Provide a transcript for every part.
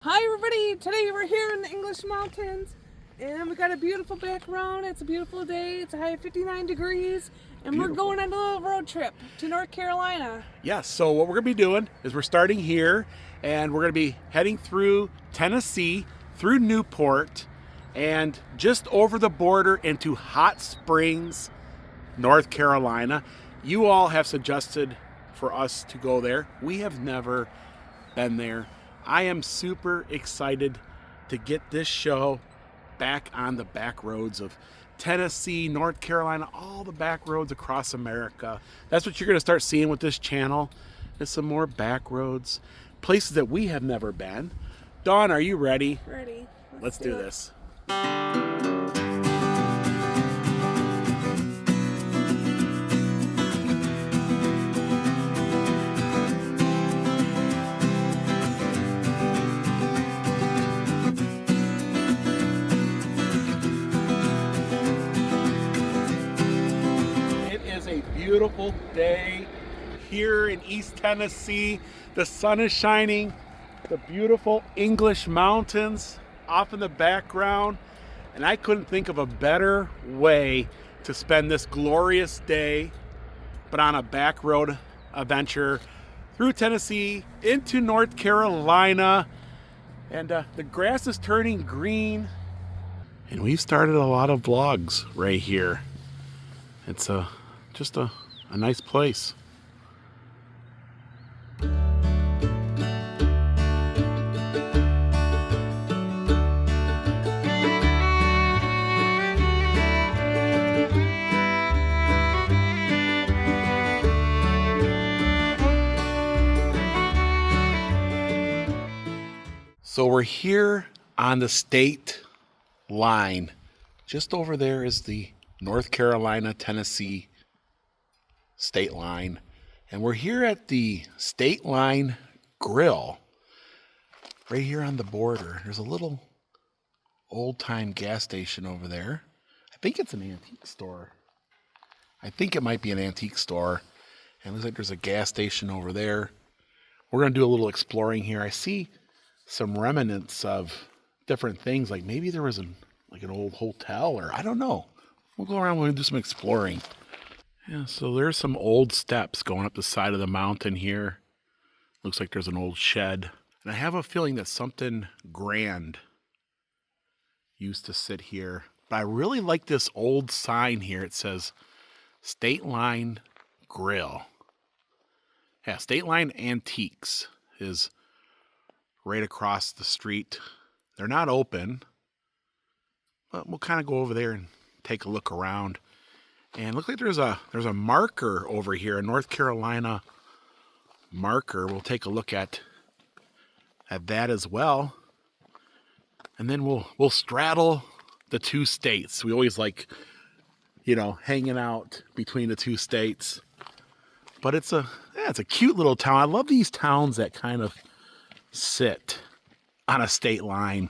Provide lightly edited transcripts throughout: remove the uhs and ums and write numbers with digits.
Hi everybody! Today we're here in the English mountains and we got a beautiful background. It's a beautiful day. It's a high of 59 degrees and Beautiful. We're going on a little road trip to North Carolina. Yes, so what we're going to be doing is we're starting here and we're going to be heading through Tennessee, through Newport, and just over the border into Hot Springs, North Carolina. You all have suggested for us to go there. We have never been there. I am super excited to get this show back on the back roads of Tennessee, North Carolina, all the back roads across America. That's what you're going to start seeing with this channel, is some more back roads, places that we have never been. Dawn, are you ready? Ready. Let's do this. Beautiful day here in East Tennessee. The sun is shining, the beautiful English mountains off in the background, and I couldn't think of a better way to spend this glorious day but on a back road adventure through Tennessee into North Carolina. And the grass is turning green, and we've started a lot of vlogs right here. It's just a nice place. So we're here on the state line. Just over there is the North Carolina, Tennessee state line, and we're here at the Stateline Grill right here on the border. There's a little old-time gas station over there. I think it's an antique store. I think it might be an antique store, and it looks like there's a gas station over there. We're going to do a little exploring here. I see some remnants of different things, like maybe there was an old hotel, or I don't know. We'll go around and do some exploring. Yeah, so there's some old steps going up the side of the mountain here. Looks like there's an old shed. And I have a feeling that something grand used to sit here. But I really like this old sign here. It says Stateline Grill. Yeah, Stateline Antiques is right across the street. They're not open, but we'll kind of go over there and take a look around. And looks like there's a marker over here, a North Carolina marker. We'll take a look at that as well. And then we'll straddle the two states. We always like, hanging out between the two states. But it's a cute little town. I love these towns that kind of sit on a state line.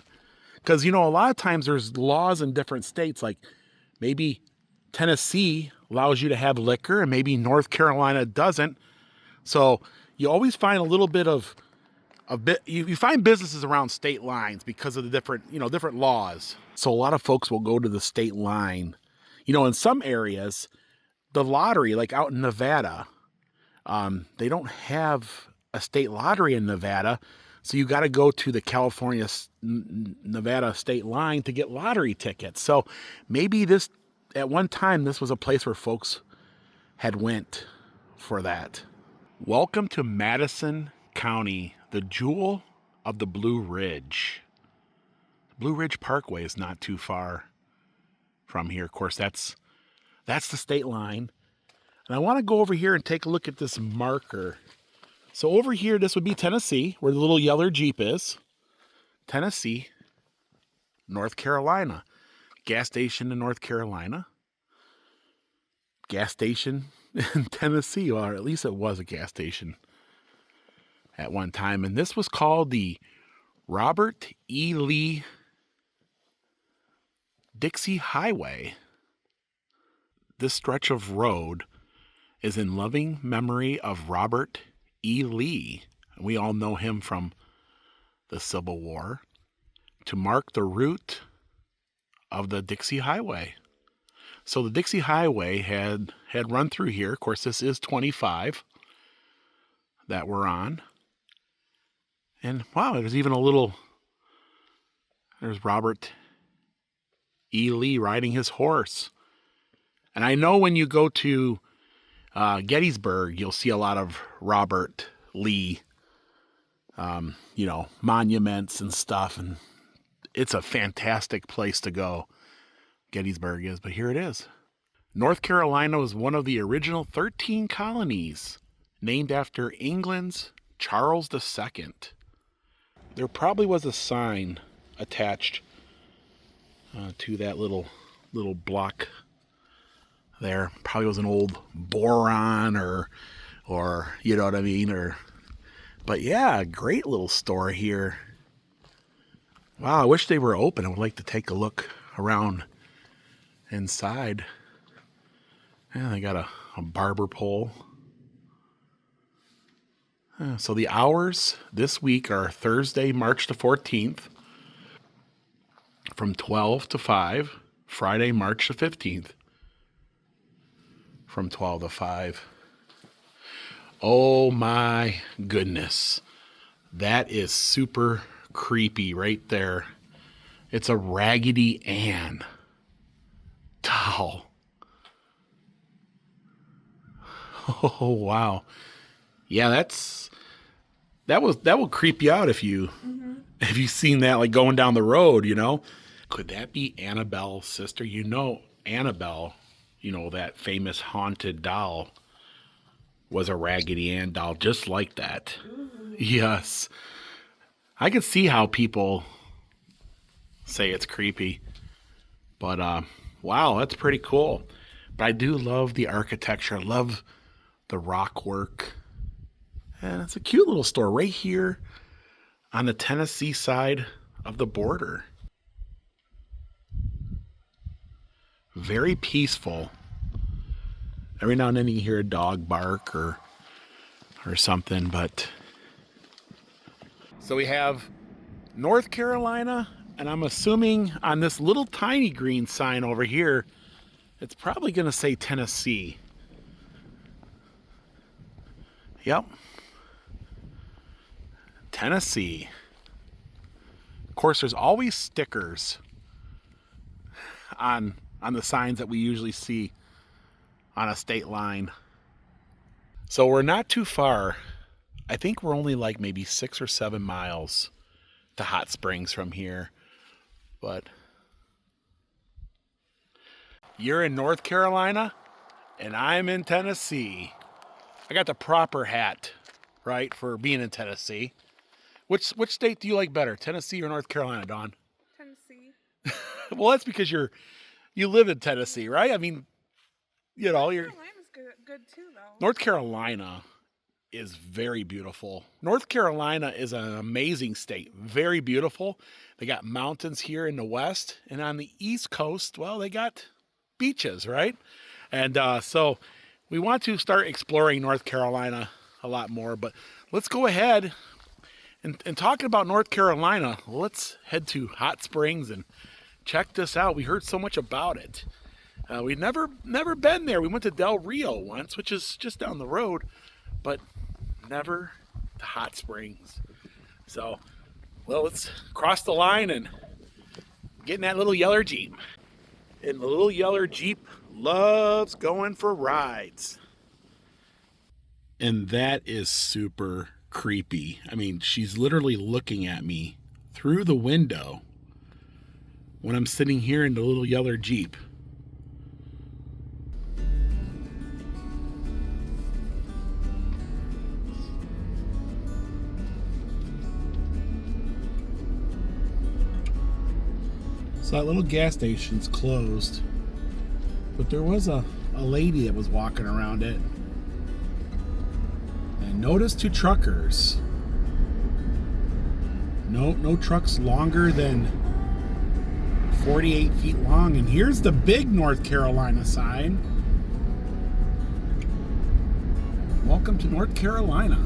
Because, a lot of times there's laws in different states, like maybe Tennessee allows you to have liquor and maybe North Carolina doesn't. So you always find a little bit of you find businesses around state lines because of the different laws. So a lot of folks will go to the state line. In some areas, the lottery, like out in Nevada, they don't have a state lottery in Nevada. So you got to go to the Nevada state line to get lottery tickets. So maybe at one time, this was a place where folks had went for that. Welcome to Madison County, the jewel of the Blue Ridge. Blue Ridge Parkway is not too far from here. Of course, that's the state line. And I want to go over here and take a look at this marker. So over here, this would be Tennessee, where the little yellow Jeep is. Tennessee, North Carolina. Gas station in North Carolina. Gas station in Tennessee, or at least it was a gas station at one time. And this was called the Robert E. Lee Dixie Highway. This stretch of road is in loving memory of Robert E. Lee. We all know him from the Civil War to mark the route of the Dixie Highway. So the Dixie Highway had run through here. Of course, this is 25 that we're on. And wow, there's even there's Robert E. Lee riding his horse. And I know when you go to Gettysburg, you'll see a lot of Robert Lee, monuments and stuff. And it's a fantastic place to go. Gettysburg is, but here it is. North Carolina was one of the original 13 colonies named after England's Charles II. There probably was a sign attached to that little block there. Probably was an old boron or you know what I mean, but yeah, great little store here. Wow, I wish they were open. I would like to take a look around inside. Yeah, they got a barber pole. So the hours this week are Thursday, March the 14th, from 12 to 5. Friday, March the 15th, from 12 to 5. Oh my goodness. That is super creepy right there. It's a Raggedy Ann doll. Oh wow. Yeah, that will creep you out if you've seen that, like going down the road, you know. Could that be Annabelle's sister? You know, Annabelle, that famous haunted doll, was a Raggedy Ann doll just like that. Ooh. Yes. I can see how people say it's creepy. But wow, that's pretty cool. But I do love the architecture. I love the rock work. And it's a cute little store right here on the Tennessee side of the border. Very peaceful. Every now and then you hear a dog bark or something, but so we have North Carolina, and I'm assuming on this little tiny green sign over here, it's probably going to say Tennessee. Yep. Tennessee. Of course, there's always stickers on the signs that we usually see on a state line. So we're not too far. I think we're only like maybe 6 or 7 miles to Hot Springs from here. But you're in North Carolina and I'm in Tennessee. I got the proper hat, right, for being in Tennessee. Which state do you like better, Tennessee or North Carolina, Dawn? Tennessee. Well, that's because you live in Tennessee, right? I mean, you're North Carolina's good too, though. North Carolina is very beautiful. North Carolina is an amazing state, very beautiful. They got mountains here in the west, and on the east coast, well, they got beaches, right? And so we want to start exploring North Carolina a lot more, but let's go ahead and talking about North Carolina, let's head to Hot Springs and check this out. We heard so much about it. We've never been there. We went to Del Rio once, which is just down the road, but never to Hot Springs. So, well, let's cross the line and get in that little yeller Jeep. And the little yeller Jeep loves going for rides. And that is super creepy. I mean, she's literally looking at me through the window when I'm sitting here in the little yeller Jeep. So that little gas station's closed, but there was a lady that was walking around it. And notice 2 truckers. No trucks longer than 48 feet long. And here's the big North Carolina sign. Welcome to North Carolina.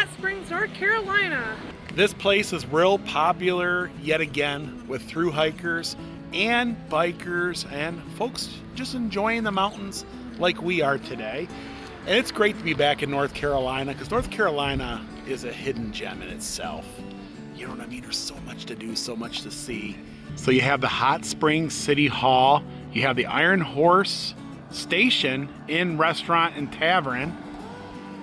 Hot Springs, North Carolina. This place is real popular yet again with thru hikers and bikers and folks just enjoying the mountains like we are today. And it's great to be back in North Carolina because North Carolina is a hidden gem in itself. You know what I mean? There's so much to do, so much to see. So you have the Hot Springs City Hall, you have the Iron Horse Station Inn, Restaurant, and Tavern.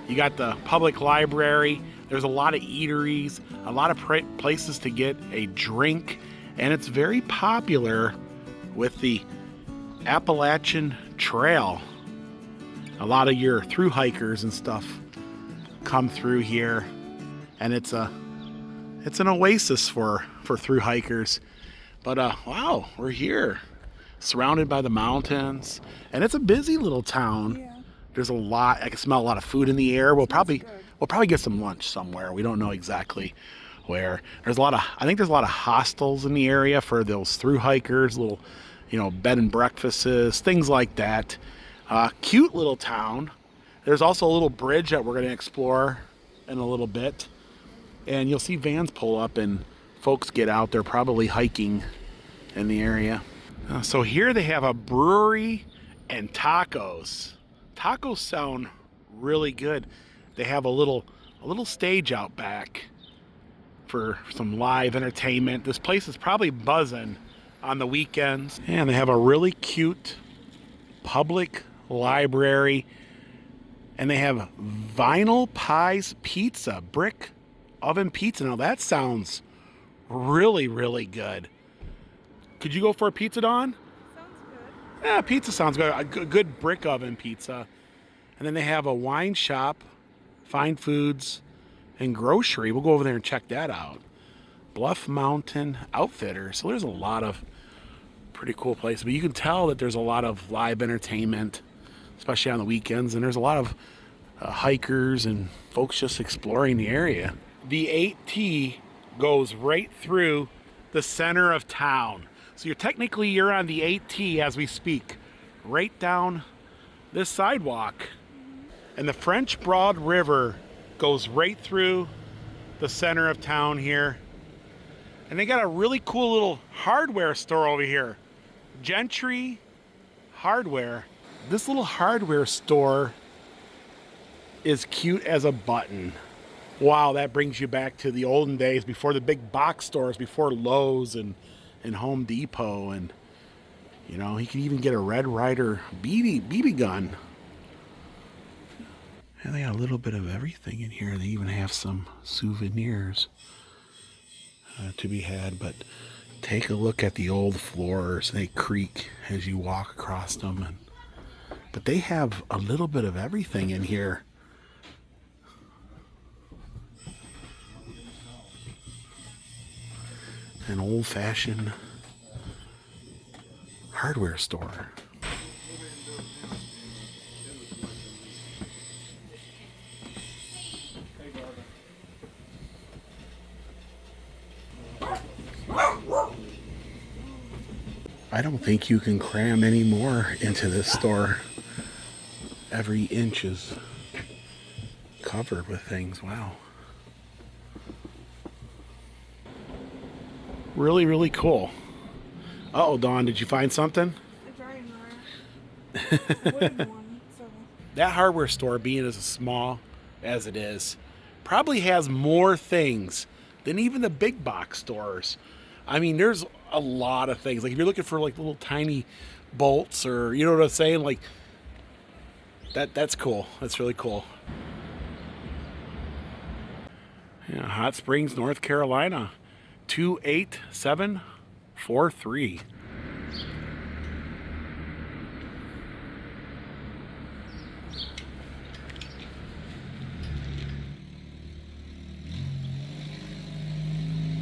You got the public library. There's a lot of eateries, a lot of places to get a drink, and it's very popular with the Appalachian Trail. A lot of your thru hikers and stuff come through here, and it's an oasis for thru hikers. But wow, we're here, surrounded by the mountains, and it's a busy little town. Yeah. There's a lot. I can smell a lot of food in the air. We'll probably get some lunch somewhere. We don't know exactly where. There's a lot of. I think there's a lot of hostels in the area for those thru hikers. Little, bed and breakfasts, things like that. Cute little town. There's also a little bridge that we're going to explore in a little bit, and you'll see vans pull up and folks get out. They're probably hiking in the area. So here they have a brewery and tacos. Tacos sound really good. They have a little stage out back for some live entertainment. This place is probably buzzing on the weekends. And they have a really cute public library. And they have Vinyl Pies Pizza, brick oven pizza. Now that sounds really, really good. Could you go for a pizza, Dawn? Yeah, pizza sounds good. A good brick oven pizza. And then they have a wine shop, fine foods, and grocery. We'll go over there and check that out. Bluff Mountain Outfitter. So there's a lot of pretty cool places. But you can tell that there's a lot of live entertainment, especially on the weekends. And there's a lot of hikers and folks just exploring the area. The 8T goes right through the center of town. So you're on the 8T as we speak, right down this sidewalk. And the French Broad River goes right through the center of town here. And they got a really cool little hardware store over here. Gentry Hardware. This little hardware store is cute as a button. Wow, that brings you back to the olden days before the big box stores, before Lowe's and Home Depot, and you can even get a Red Ryder BB gun. And they got a little bit of everything in here. They even have some souvenirs to be had, but take a look at the old floors. They creak as you walk across them, but they have a little bit of everything in here. An old-fashioned hardware store. I don't think you can cram any more into this store. Every inch is covered with things. Wow. Really, really cool. Uh-oh, Dawn, did you find something? A drying wire. A wooden one, so. That hardware store, being as small as it is, probably has more things than even the big box stores. I mean, there's a lot of things. Like if you're looking for like little tiny bolts, or you know what I'm saying, like that's cool. That's really cool. Yeah, Hot Springs, North Carolina. 28743.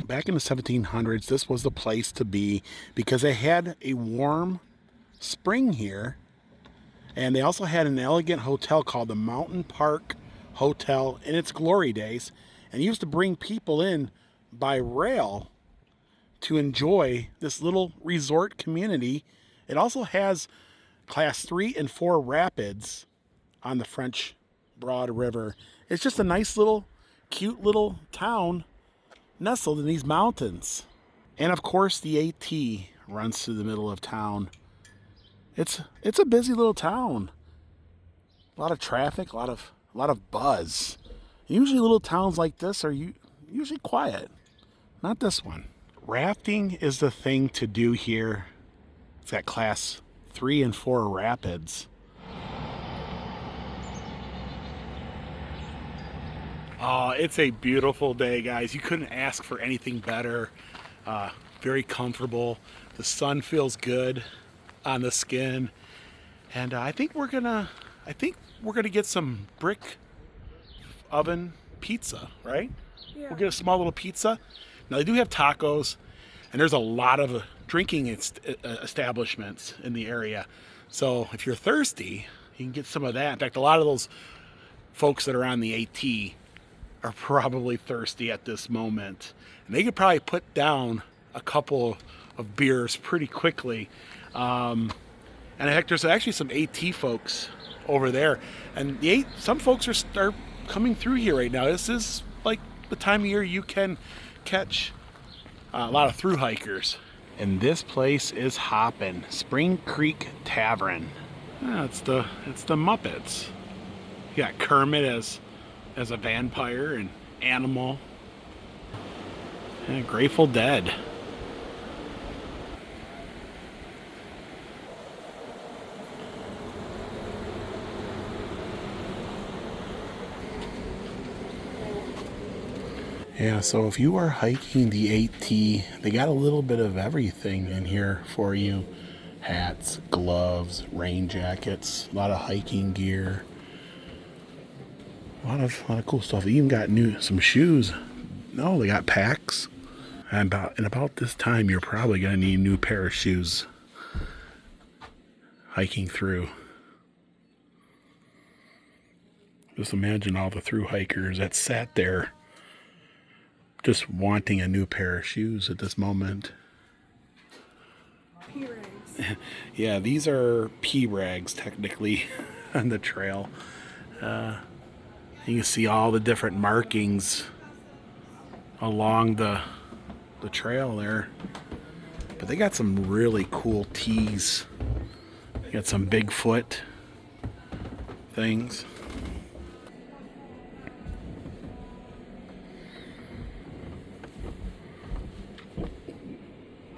Back in the 1700s, this was the place to be because they had a warm spring here, and they also had an elegant hotel called the Mountain Park Hotel in its glory days, and used to bring people in by rail to enjoy this little resort community. It also has class 3 and 4 rapids on the French Broad River. It's just a nice little cute little town nestled in these mountains. And of course the AT runs through the middle of town. It's a busy little town. A lot of traffic, a lot of buzz. Usually little towns like this are usually quiet. Not this one. Rafting is the thing to do here. It's got class 3 and 4 rapids. Oh, it's a beautiful day, guys. You couldn't ask for anything better. Very comfortable. The sun feels good on the skin, and I think we're gonna get some brick oven pizza, right? Yeah. We'll get a small little pizza. Now they do have tacos, and there's a lot of drinking establishments in the area. So if you're thirsty, you can get some of that. In fact, a lot of those folks that are on the AT are probably thirsty at this moment, and they could probably put down a couple of beers pretty quickly. And in fact, there's actually some AT folks over there, and some folks are coming through here right now. This is like the time of year you can catch a lot of through hikers. And this place is hopping. Spring Creek Tavern. It's the Muppets. You got Kermit as a vampire and Animal. And Grateful Dead. Yeah, so if you are hiking the AT, they got a little bit of everything in here for you. Hats, gloves, rain jackets, a lot of hiking gear. A lot of cool stuff. They even got some shoes. No, they got packs. And about this time, you're probably gonna need a new pair of shoes hiking through. Just imagine all the through hikers that sat there just wanting a new pair of shoes at this moment. P-rags. Yeah, these are P-rags technically on the trail. You can see all the different markings along the trail there. But they got some really cool tees. You got some Bigfoot things.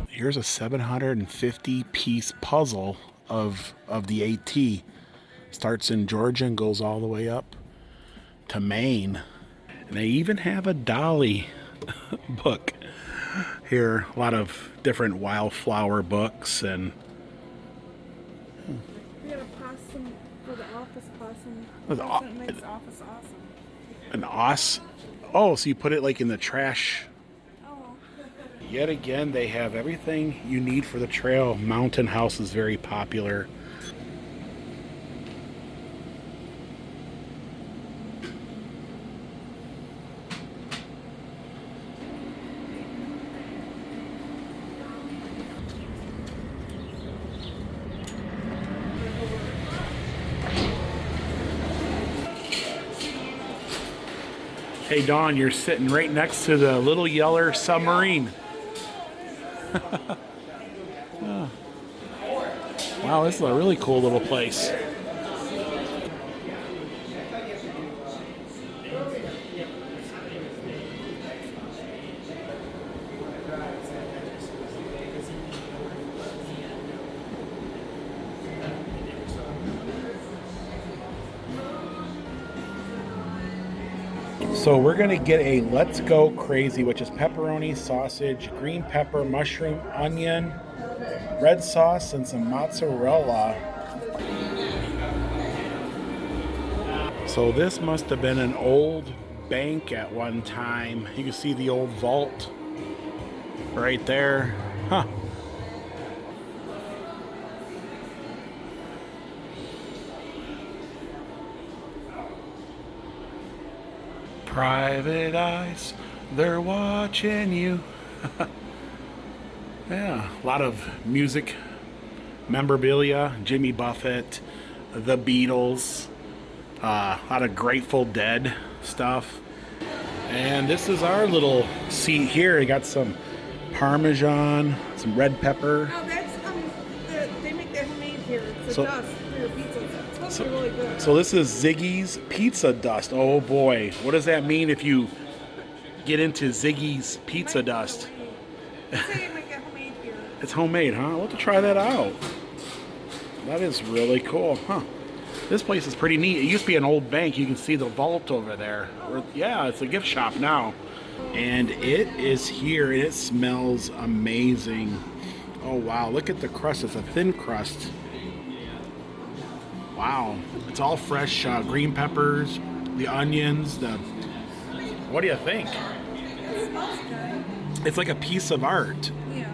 Here's a 750 piece puzzle of the AT. Starts in Georgia and goes all the way up to Maine. And they even have a Dolly book here. A lot of different wildflower books and We got a possum for the office possum. That makes office awesome. an os. Oh, so you put it like in the trash. Oh. Yet again, they have everything you need for the trail. Mountain House is very popular. Hey Dawn, you're sitting right next to the little yeller submarine. Oh. Wow, this is a really cool little place. So we're gonna get a Let's Go Crazy, which is pepperoni, sausage, green pepper, mushroom, onion, red sauce, and some mozzarella. So this must have been an old bank at one time. You can see the old vault right there. Huh. Private eyes, they're watching you. Yeah, a lot of music memorabilia, Jimmy Buffett, the Beatles, a lot of Grateful Dead stuff. And this is our little seat here. We got some Parmesan, some red pepper. Oh, that's they make that homemade here. It's a dust for your pizza. It's supposed to be really good. So this is Ziggy's Pizza Dust. Oh boy, what does that mean if you get into Ziggy's Pizza Dust? They say you make it homemade here. It's homemade, huh? We'll have to try that out. That is really cool, huh? This place is pretty neat. It used to be an old bank. You can see the vault over there. Yeah, it's a gift shop now. And it is here, and it smells amazing. Oh, wow. Look at the crust. It's a thin crust. Wow. It's all fresh green peppers, the onions, What do you think? It smells good. It's like a piece of art. Yeah.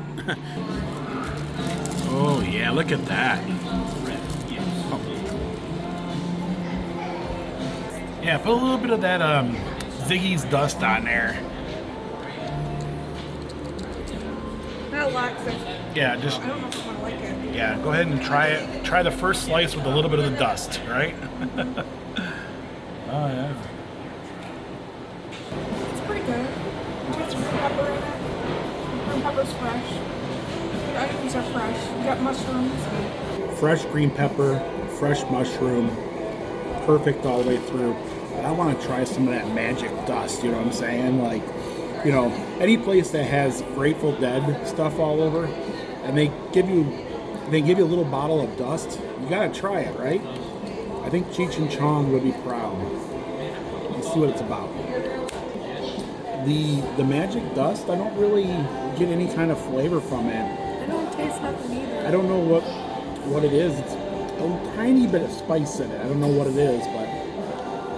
Oh, yeah. Look at that. Yeah, put a little bit of that Ziggy's dust on there. That locks it. Yeah, just I don't know if I want to like it. yeah. Go ahead and try it. Try the first slice with a little bit of the dust, right? Oh yeah. It's pretty good. It has green pepper in it. Green pepper's fresh. The onions are fresh. You got mushrooms. Fresh green pepper, fresh mushroom, perfect all the way through. But I want to try some of that magic dust. You know what I'm saying? Like, you know, any place that has Grateful Dead stuff all over, and they give you a little bottle of dust, you gotta try it, right? I think Cheech and Chong would be proud. Let's see what it's about. The magic dust, I don't really get any kind of flavor from it. I don't taste nothing either. I don't know what it is. It's a tiny bit of spice in it. I don't know what it is, but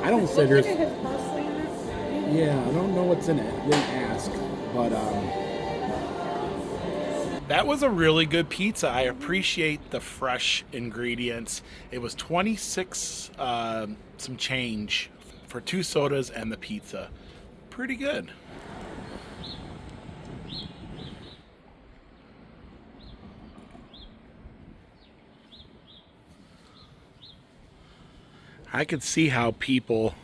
I don't say there's. It has parsley in it. Yeah, I don't know what's in it. I didn't ask, but that was a really good pizza. I appreciate the fresh ingredients. It was 26 some change for 2 sodas and the pizza. Pretty good. I could see how people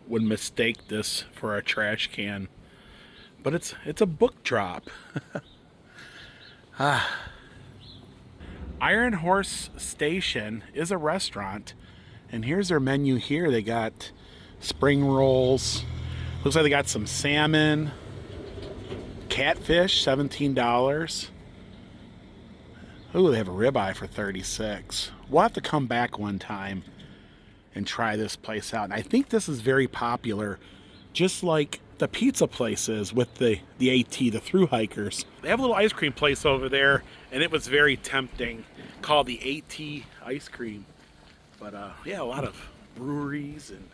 would mistake this for a trash can, but it's a book drop. Iron Horse Station is a restaurant, and here's their menu here. They got spring rolls. Looks like they got some salmon, catfish, $17. Ooh, they have a ribeye for $36. We'll have to come back one time and try this place out. And I think this is very popular, just like the pizza places with the AT, the thru hikers. They have a little ice cream place over there, and it was very tempting, called the AT ice cream. But yeah, a lot of breweries and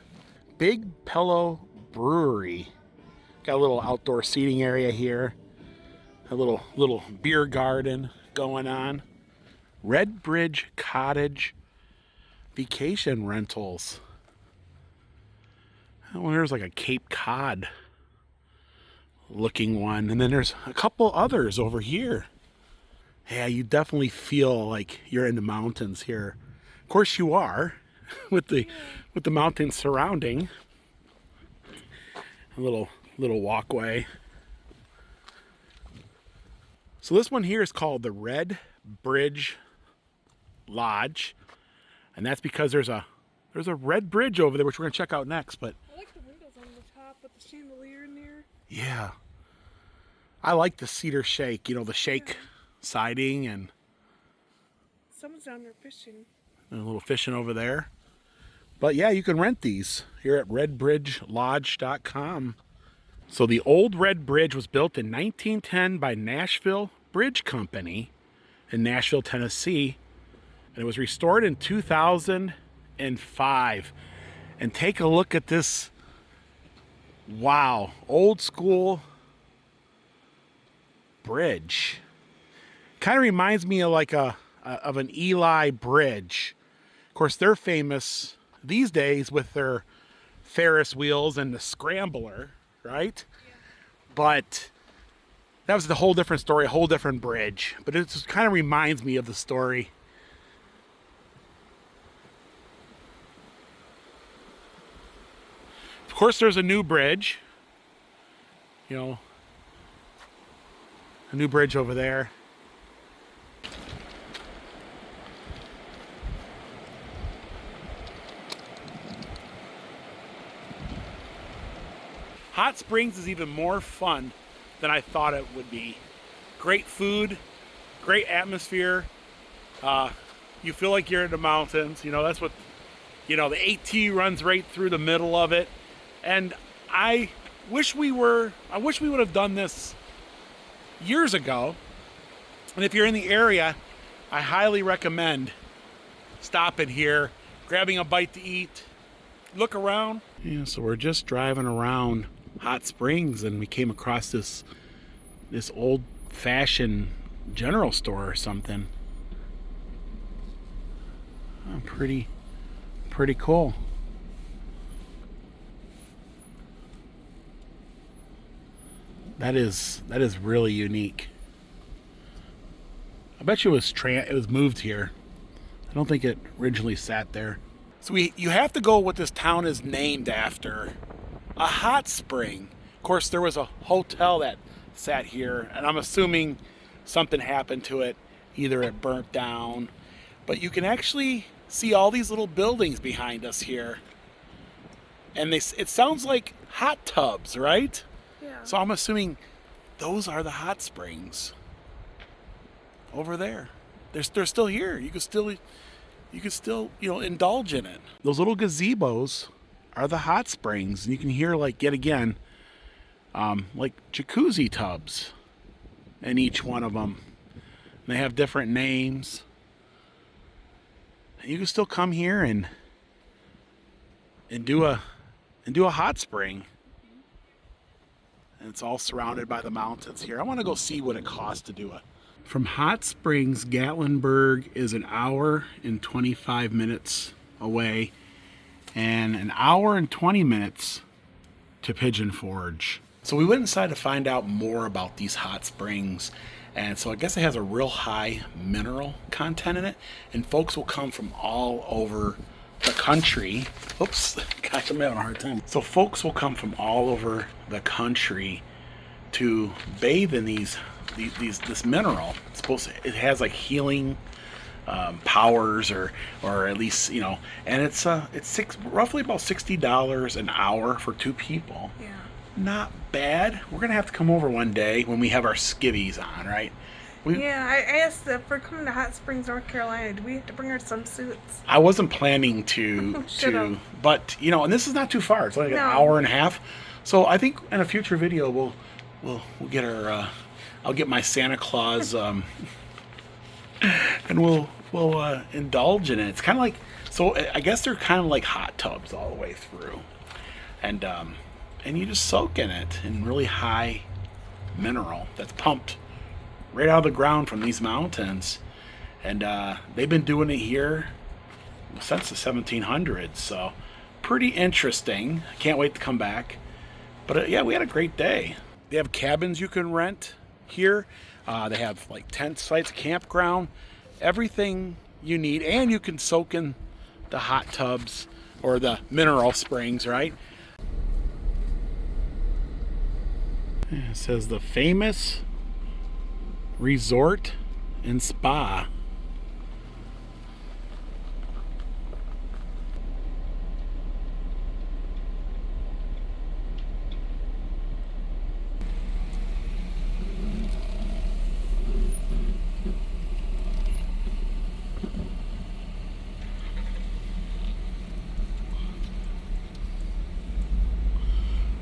Big Pillow Brewery. Got a little outdoor seating area here. A little beer garden going on. Red Bridge Cottage Vacation Rentals. Oh, there's like a Cape Cod looking one, and then there's a couple others over here. Yeah, you definitely feel like you're in the mountains here. Of course you are, with the mountains surrounding. A little walkway. So this one here is called the Red Bridge Lodge, and that's because there's a red bridge over there, which we're gonna check out next. But I like the windows on the top with the chandelier in there. yeah, I like the cedar shake. You know, the shake siding, and Someone's down there fishing. a little fishing over there. But yeah, you can rent these here at redbridgelodge.com. So the old Red Bridge was built in 1910 by Nashville Bridge Company in Nashville, Tennessee. And it was restored in 2005. And take a look at this. Wow, old school bridge. Kind of reminds me of like of an Eli Bridge. Of course, they're famous these days with their Ferris wheels and the scrambler, right? Yeah. But that was a whole different story, a whole different bridge. But it just kind of reminds me of the story. Of course, there's a new bridge. You know, a new bridge over there. Hot Springs is even more fun than I thought it would be. Great food, great atmosphere. You feel like you're in the mountains. You know, that's what, you know, the AT runs right through the middle of it. And I wish we would have done this years ago. And if you're in the area, I highly recommend stopping here, grabbing a bite to eat, look around. Yeah, so we're just driving around Hot Springs and we came across this old-fashioned general store or something. Oh, pretty cool. That is really unique. I bet you it was moved here. I don't think it originally sat there. So you have to go what this town is named after. A hot spring. Of course, there was a hotel that sat here, and I'm assuming something happened to it. Either it burnt down, but you can actually see all these little buildings behind us here. And it sounds like hot tubs, right? Yeah. So I'm assuming those are the hot springs over there. They're still here. You can still, you know, indulge in it. Those little gazebos are the hot springs, and you can hear, like, yet again, like jacuzzi tubs in each one of them. And they have different names. And you can still come here and do a hot spring. And it's all surrounded by the mountains here. I want to go see what it costs to do it. From Hot Springs, Gatlinburg is an hour and 25 minutes away, and an hour and 20 minutes to Pigeon Forge. So we went inside to find out more about these hot springs. And so I guess it has a real high mineral content in it. And folks will come from all over the country. Oops, gosh, I'm having a hard time. So folks will come from all over the country to bathe in this mineral. It has like healing powers, or at least, you know, and it's roughly about $60 an hour for 2 people. Yeah. Not bad. We're gonna have to come over one day when we have our skivvies on, right? Yeah, I asked if we're coming to Hot Springs, North Carolina, do we have to bring our swimsuits? I wasn't planning to, but you know, and this is not too far. It's like an hour and a half. So I think in a future video we'll get our I'll get my Santa Claus and we'll indulge in it. It's kind of like, so I guess they're kind of like hot tubs all the way through, and you just soak in it in really high mineral that's pumped right out of the ground from these mountains. And they've been doing it here since the 1700s, so pretty interesting. I can't wait to come back. But yeah, we had a great day. They have cabins you can rent here. They have like tent sites, campground, everything you need, and you can soak in the hot tubs or the mineral springs, right? It says the famous resort and spa.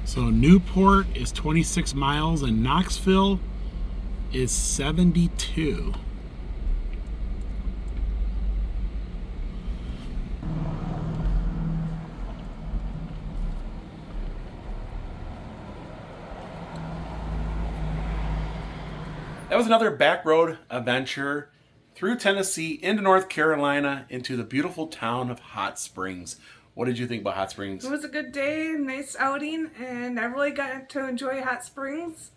So Newport is 26 miles and Knoxville is 72. That was another back road adventure through Tennessee into North Carolina into the beautiful town of Hot Springs. What did you think about Hot Springs? It was a good day, nice outing, and I really got to enjoy Hot Springs.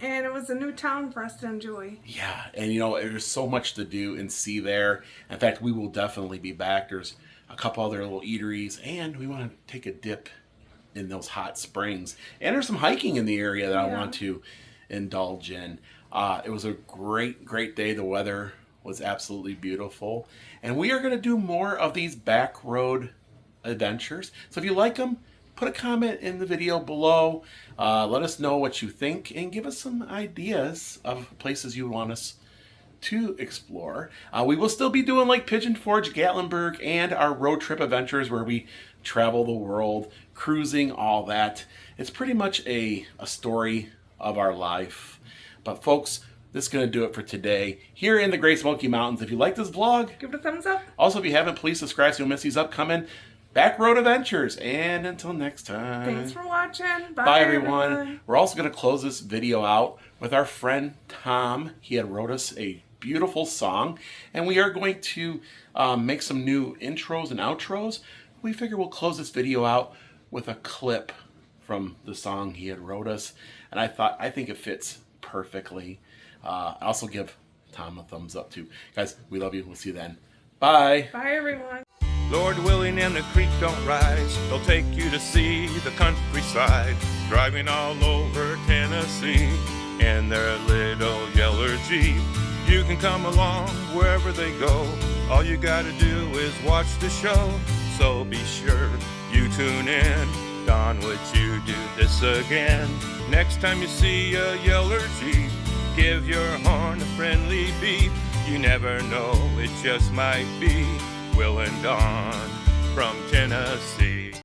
And it was a new town for us to enjoy. Yeah, and you know, there's so much to do and see there. In fact, we will definitely be back. There's a couple other little eateries, and we want to take a dip in those hot springs. And there's some hiking in the area that I Yeah. want to indulge in. It was a great day. The weather was absolutely beautiful. And we are going to do more of these back road adventures. So if you like them, put a comment in the video below. Let us know what you think and give us some ideas of places you want us to explore. We will still be doing like Pigeon Forge, Gatlinburg, and our road trip adventures where we travel the world, cruising, all that. It's pretty much a story of our life. But folks, this is going to do it for today here in the Great Smoky Mountains. If you like this vlog, Give it a thumbs up. also if you haven't, please subscribe so you'll miss these upcoming back road adventures. And until next time, Thanks for watching. bye everyone. We're also going to close this video out with our friend Tom. He had wrote us a beautiful song, and we are going to make some new intros and outros. We figure we'll close this video out with a clip from the song he had wrote us, and I think it fits perfectly. I also give Tom a thumbs up too. Guys, we love you. We'll see you then. Bye. Bye, everyone. Lord willing and the creek don't rise, they'll take you to see the countryside, driving all over Tennessee in their little yeller Jeep. You can come along wherever they go, all you gotta do is watch the show, so be sure you tune in. Don, would you do this again? Next time you see a yeller Jeep, give your horn a friendly beep. You never know, it just might be Will and Don from Tennessee.